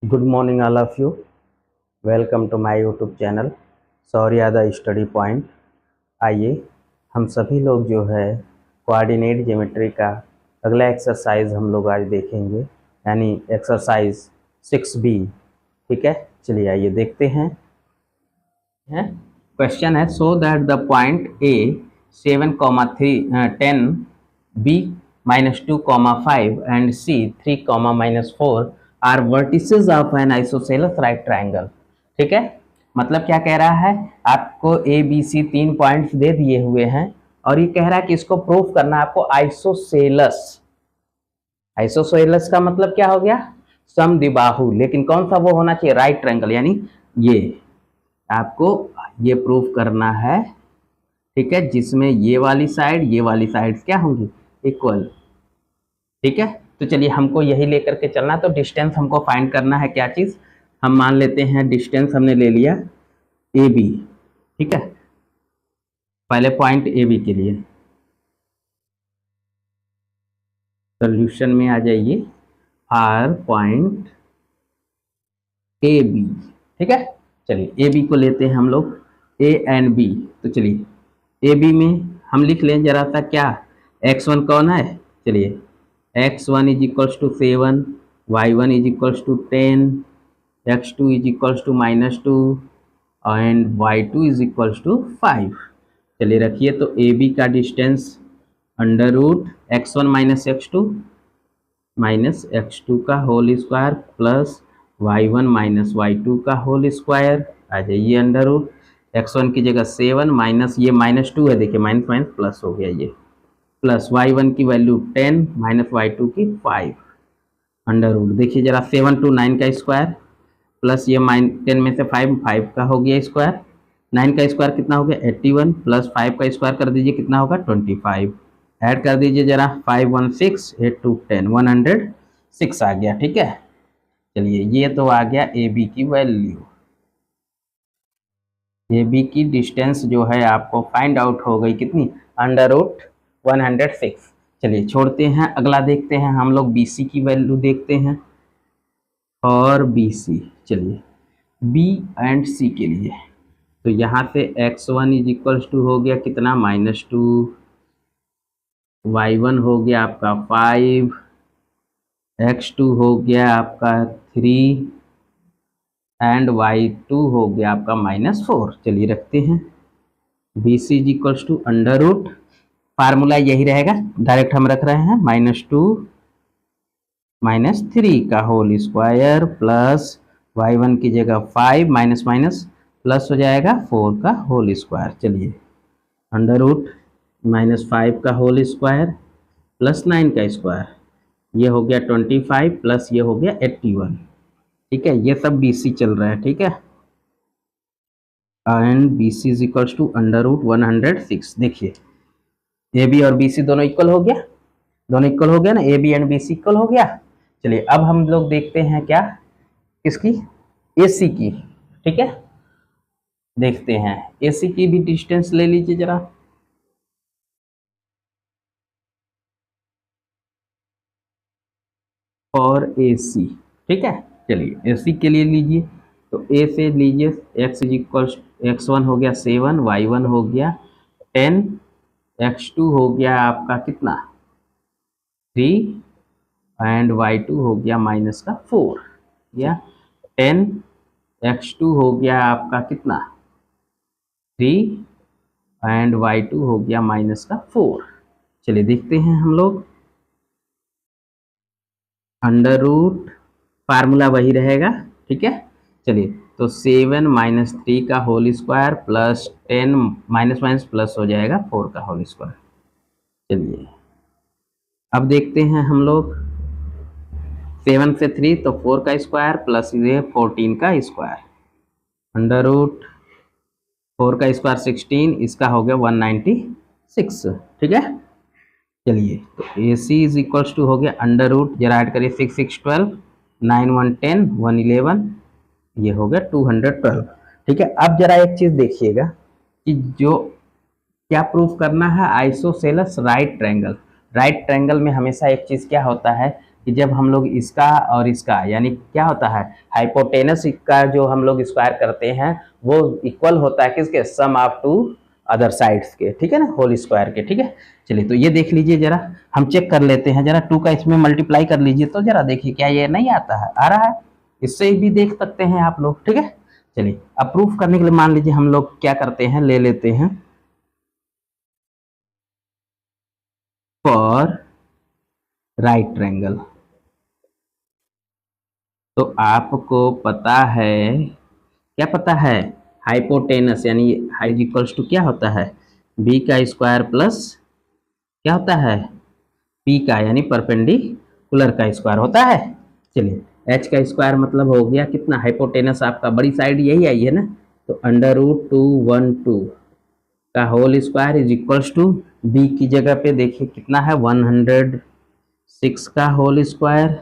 Good morning all of you. Welcome to my YouTube channel Shaurya the study point. आइए हम सभी लोग जो है कोऑर्डिनेट ज्योमेट्री का अगला एक्सरसाइज हम लोग आज देखेंगे, यानी एक्सरसाइज 6B। ठीक है, चलिए आइए देखते हैं। क्वेश्चन है so that the point A 7,3 10 B -2,5 and C 3,-4 are vertices of an isosceles right triangle. ठीक है, मतलब क्या कह रहा है, आपको ए बी सी 3 पॉइंट्स दे दिए हुए हैं और ये कह रहा है कि इसको प्रूफ करना है आपको आइसोसेलस। आइसोसेलस का मतलब क्या हो गया, समद्विबाहु, लेकिन कौन सा वो होना चाहिए, राइट ट्रायंगल, यानी ये आपको ये प्रूफ करना है। ठीक है, जिसमें ये वाली साइड क्या होंगी, इक्वल। ठीक है, तो चलिए हमको यही लेकर के चलना। तो डिस्टेंस हमको फाइंड करना है, क्या चीज, हम मान लेते हैं डिस्टेंस हमने ले लिया ए बी। ठीक है, पहले पॉइंट ए बी के लिए सोल्यूशन में आ जाइए, आर पॉइंट ए बी। ठीक है, चलिए ए बी को लेते हैं हम लोग, ए एंड बी। तो चलिए ए बी में हम लिख लें जरा सा, क्या x1 कौन है, चलिए x1 is equals to 7, y1 is equals to 10, x2 is equals to -2 and y2 is equals to 5। चलिए रखिए, तो ए बी का distance under root x1 minus x2 का whole square plus y1 minus y2 का whole square. आ जाइए under root x1 की जगह 7 minus ये -2 है, देखिए माइनस माइनस प्लस हो गया, ये प्लस y1 की वैल्यू 10 माइनस y2 की 5 अंडर रूट। देखिए जरा 7 to 9 का स्क्वायर प्लस ये 10 में से 5 का हो गया स्क्वायर, 9 का स्क्वायर कितना हो गया 81 प्लस 5 का स्क्वायर कर दीजिए कितना होगा 25, ऐड कर दीजिए जरा 5 1 6 8 2 10 106 आ गया। ठीक है, चलिए ये तो आ गया ए बी की वैल्यू। ए बी की डिस्टेंस जो है आपको फाइंड आउट हो गई कितनी, अंडर रूट 106। चलिए छोड़ते हैं, अगला देखते हैं हम लोग बी सी की वैल्यू देखते हैं। और बी सी, चलिए बी एंड सी के लिए, तो यहाँ से x1 इज इक्वल्स टू हो गया कितना -2, y1 हो गया आपका 5, x2 हो गया आपका 3 एंड y2 हो गया आपका -4। चलिए रखते हैं, B C is equals to under root, formula यही रहेगा, डायरेक्ट हम रख रहे हैं -2 -3 का होल स्क्वायर प्लस y1 की जगह 5 माइनस माइनस प्लस हो जाएगा 4 का होल स्क्वायर। चलिए अंडर रूट -5 का होल स्क्वायर प्लस 9 का स्क्वायर, ये हो गया 25 प्लस ये हो गया 81। ठीक है, ये सब बी सी चल रहा है। ठीक है, and B C is equals to under root 106। देखिए ए बी और बी सी दोनों इक्वल हो गया, दोनों इक्वल हो गया ना, A B and B C equal हो गया। चलिए अब हम लोग देखते हैं क्या, किसकी, ए सी की। ठीक है, देखते हैं ए सी की भी डिस्टेंस ले लीजिए जरा, और ए सी। ठीक है, चलिए ए सी के लिए लीजिए, तो ए से लीजिए x इज इक्वल x1 हो गया 7, y1 हो गया 10, x2 हो गया आपका कितना 3 एंड y2 हो गया -4, या 10 x2 हो गया आपका कितना 3 एंड y2 हो गया -4। चलिए देखते हैं हम लोग, अंडर रूट फार्मूला वही रहेगा। ठीक है, चलिए तो 7 -3 का whole square plus 10 minus minus plus हो जाएगा 4 का होल स्क्वायर। चलिए अब देखते हैं हम लोग, 7 से 3 तो 4 का स्क्वायर प्लस ये 14 का स्क्वायर, अंडर रूट 4 का स्क्वायर 16, इसका हो गया 196। ठीक है, चलिए तो ए सी इज इक्वल्स टू हो गया अंडर रूट, जरा ऐड करिए 6 6 12 9 1 10 1 11, ये हो गया 212। ठीक है, अब जरा एक चीज देखिएगा कि जो क्या प्रूफ करना है, isosceles right triangle. Right triangle में हमेशा एक चीज क्या होता है, कि जब हम लोग इसका और इसका यानी क्या होता है, हाइपोटेनस का जो हम लोग स्क्वायर करते हैं वो इक्वल होता है किसके, सम ऑफ टू अदर साइड्स के, ठीक है ना, होल स्क्वायर के, ठीक है। चलिए तो ये देख लीजिए जरा, हम चेक कर लेते हैं जरा, 2 का इसमें मल्टीप्लाई कर लीजिए तो जरा देखिए क्या ये नहीं आता है, आ रहा है, इससे भी देख सकते हैं आप लोग, ठीक है। चलिए अब प्रूफ करने के लिए मान लीजिए हम लोग क्या करते हैं, ले लेते हैं फॉर राइट ट्रायंगल। तो आपको पता है, क्या पता है, हाइपोटेनस यानी हाइज इक्वल्स टू क्या होता है, बी का स्क्वायर प्लस क्या होता है, पी का यानी परपेंडिकुलर का स्क्वायर होता है। चलिए एच का स्क्वायर मतलब हो गया कितना, हाइपोटेनस आपका बड़ी साइड यही आई है ना, तो अंडर रूट 212 का whole square is equals to B की जगह पे देखिए कितना है 106 का होल स्क्वायर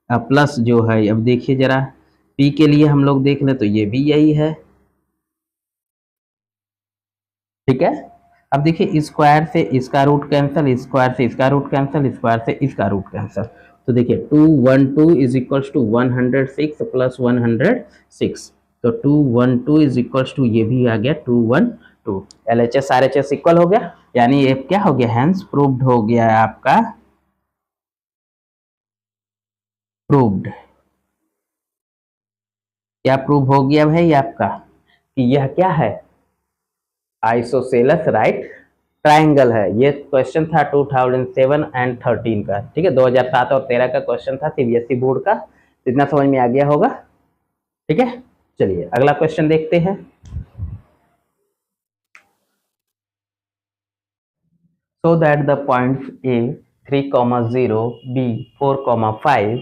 प्लस जो है, अब देखिए जरा पी के लिए हम लोग देख ले तो ये भी यही है, ठीक है। अब देखिए स्क्वायर से इसका रूट कैंसिल, स्क्वायर से इसका रूट कैंसिल, स्क्वायर से इसका रूट कैंसिल, तो देखिए 212 इज इक्वल्स टू 106 प्लस 106, तो 212 इज इक्वल्स टू ये भी आ गया 212, LHS RHS इक्वल हो गया, यानी ये क्या हो गया, हैंस प्रूव्ड हो गया है आपका, प्रूव्ड, क्या प्रूव हो गया भाई आपका कि यह क्या है, आइसोसेलस राइट ट्रायंगल है। ये क्वेश्चन था 2007 एंड 13 का, ठीक है, 2007 और 13 का क्वेश्चन था CBSE बोर्ड का, इतना समझ में आ गया होगा, ठीक है। चलिए अगला क्वेश्चन देखते हैं। So that the points A 3,0, B 4,5,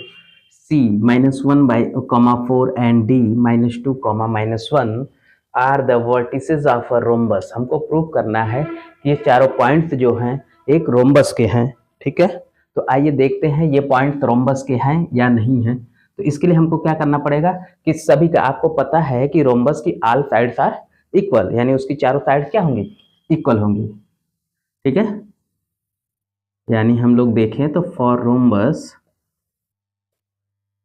C -1/4 and D -2, -1 are the vertices of a rhombus. हमको प्रूव करना है कि ये चारों पॉइंट्स जो हैं एक रोम्बस के हैं, ठीक है। तो आइए देखते हैं ये पॉइंट्स रोम्बस के हैं या नहीं हैं। तो इसके लिए हमको क्या करना पड़ेगा कि सभी का, आपको पता है कि रोम्बस की ऑल साइड्स आर इक्वल, यानी उसकी चारों साइड्स क्या होंगी, इक्वल होंगी, ठीक है। यानी हम लोग देखें तो फॉर रोम्बस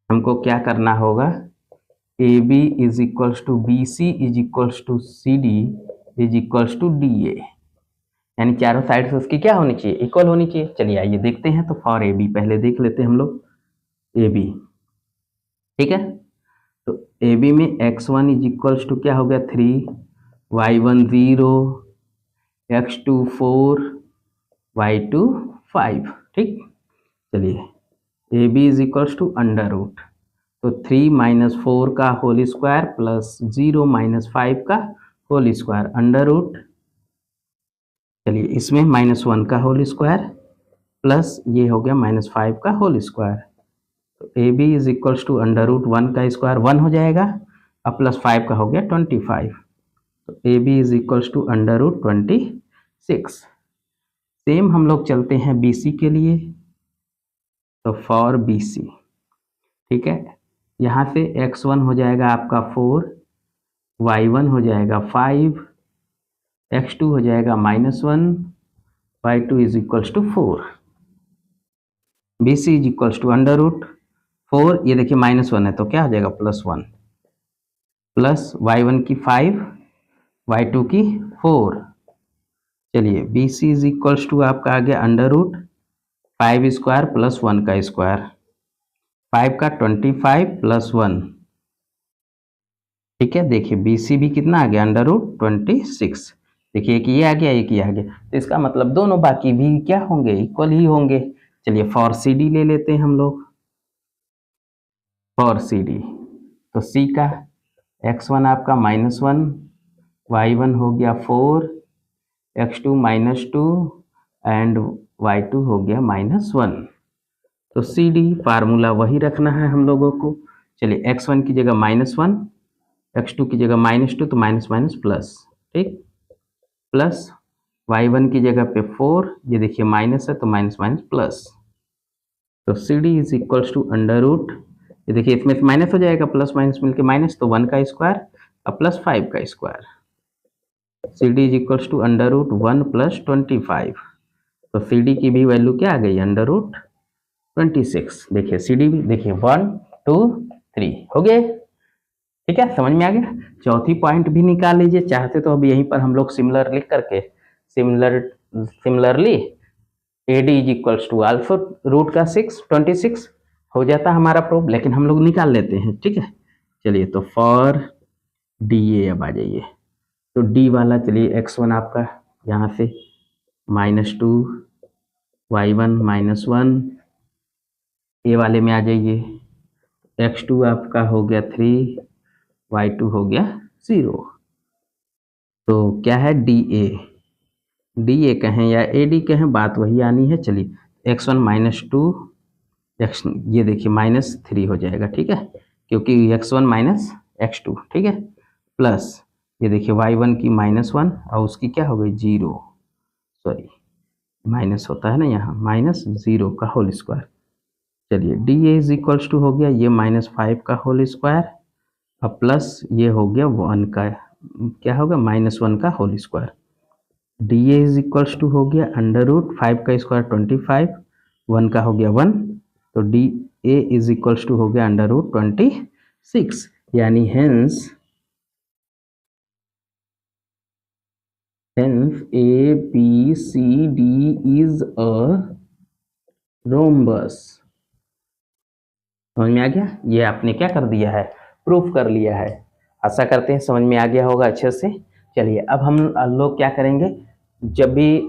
हमको क्या करना होगा, A B is equals to B C is equals to C D is equals to D A, यानी चारों साइड से उसकी क्या होनी चाहिए, इक्वल होनी चाहिए। चलिए आइए देखते हैं, तो फॉर ए बी पहले देख लेते हैं हम लोग, ए बी, ठीक है। तो ए बी में x1 इज इक्वल्स टू क्या हो गया 3, y1 0, x2 4, y2 5, ठीक। चलिए A B is equals to under root, तो 3 - 4 का होल स्क्वायर प्लस 0 - 5 का होल स्क्वायर अंडर रूट, चलिए इसमें -1 का होल स्क्वायर प्लस ये हो गया -5 का होल स्क्वायर, तो A B is equals to under root 1 का स्क्वायर 1 हो जाएगा, अब प्लस 5 का हो गया 25, तो A B is equals to under root 26। Same हम लोग चलते हैं बी सी के लिए, तो फॉर बी सी, ठीक है, यहाँ से x1 हो जाएगा आपका 4, y1 हो जाएगा 5, x2 हो जाएगा -1, y2 is equals to 4, B C is equals to under root 4, ये देखिए -1 है तो क्या हो जाएगा +1, प्लस y1 की 5, y2 की 4, चलिए B C is equals to आपका आ गया अंडर रूट 5 स्क्वायर प्लस 1 का स्क्वायर, 5 का 25 प्लस 1, ठीक है। देखिए बी सी भी कितना आ गया अंडर रूट 26, देखिए एक ये आ गया एक ये आ गया, तो इसका मतलब दोनों बाकी भी क्या होंगे, इक्वल ही होंगे। चलिए फॉर सी डी ले लेते हैं हम लोग, फॉर सी डी, तो सी का x1 आपका -1, y1 हो गया 4, x2 -2 एंड y2 हो गया -1, तो सी डी फार्मूला वही रखना है हम लोगों को। चलिए x1 की जगह -1, x2 की जगह -2, तो माइनस माइनस प्लस, ठीक, प्लस y1 की जगह पे 4, ये देखिए माइनस है तो माइनस माइनस प्लस, तो C D is equals to under root, ये देखिए इसमें माइनस हो जाएगा, प्लस माइनस मिलके माइनस, तो 1 का स्क्वायर अब प्लस 5 का square, C D is equals to under root 1 + 25, तो सी डी की भी वैल्यू क्या आ गई अंडर रूट 26। देखिए सी डी देखिए 1 2 3 हो गए। ठीक है, समझ में आ गया। चौथी पॉइंट भी निकाल लीजिए चाहते तो। अब यहीं पर हम लोग सिमिलर लिख करके similarly AD is equals to alpha root का 6 26 हो जाता हमारा प्रूफ, लेकिन हम लोग निकाल लेते हैं। ठीक है, चलिए तो फॉर DA अब आ जाइए। तो D वाला चलिए x1 आपका यहाँ से -2 y1 -1, ए वाले में आ जाइए। x2 आपका हो गया 3, y2 हो गया 0। तो क्या है DA कहें या AD कहें, बात वही आनी है। चलिए x1 -2 x ये देखिए -3 हो जाएगा। ठीक है, क्योंकि x1 -x2। ठीक है, प्लस ये देखिए y1 की -1 और उसकी क्या हो गई 0, सॉरी माइनस होता है ना यहाँ, -0 का होल स्क्वायर। चलिए DA इज इक्वल्स टू हो गया ये -5 का होल स्क्वायर और प्लस ये हो गया 1 का, क्या होगा -1 का whole square. DA is equals to हो गया √5 का स्क्वायर 25, 1 का हो गया 1, तो DA इज इक्वल्स टू हो गया √26, यानी hence ABCD is a rhombus. समझ में आ गया। ये आपने क्या कर दिया है, प्रूफ कर लिया है। आशा करते हैं समझ में आ गया होगा अच्छे से। चलिए अब हम लोग क्या करेंगे, जब भी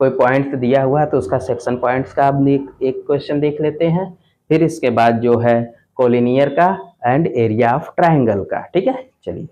कोई पॉइंट दिया हुआ है तो उसका सेक्शन पॉइंट्स का अब एक क्वेश्चन देख लेते हैं, फिर इसके बाद जो है कोलिनियर का एंड एरिया ऑफ ट्राइंगल का। ठीक है, चलिए।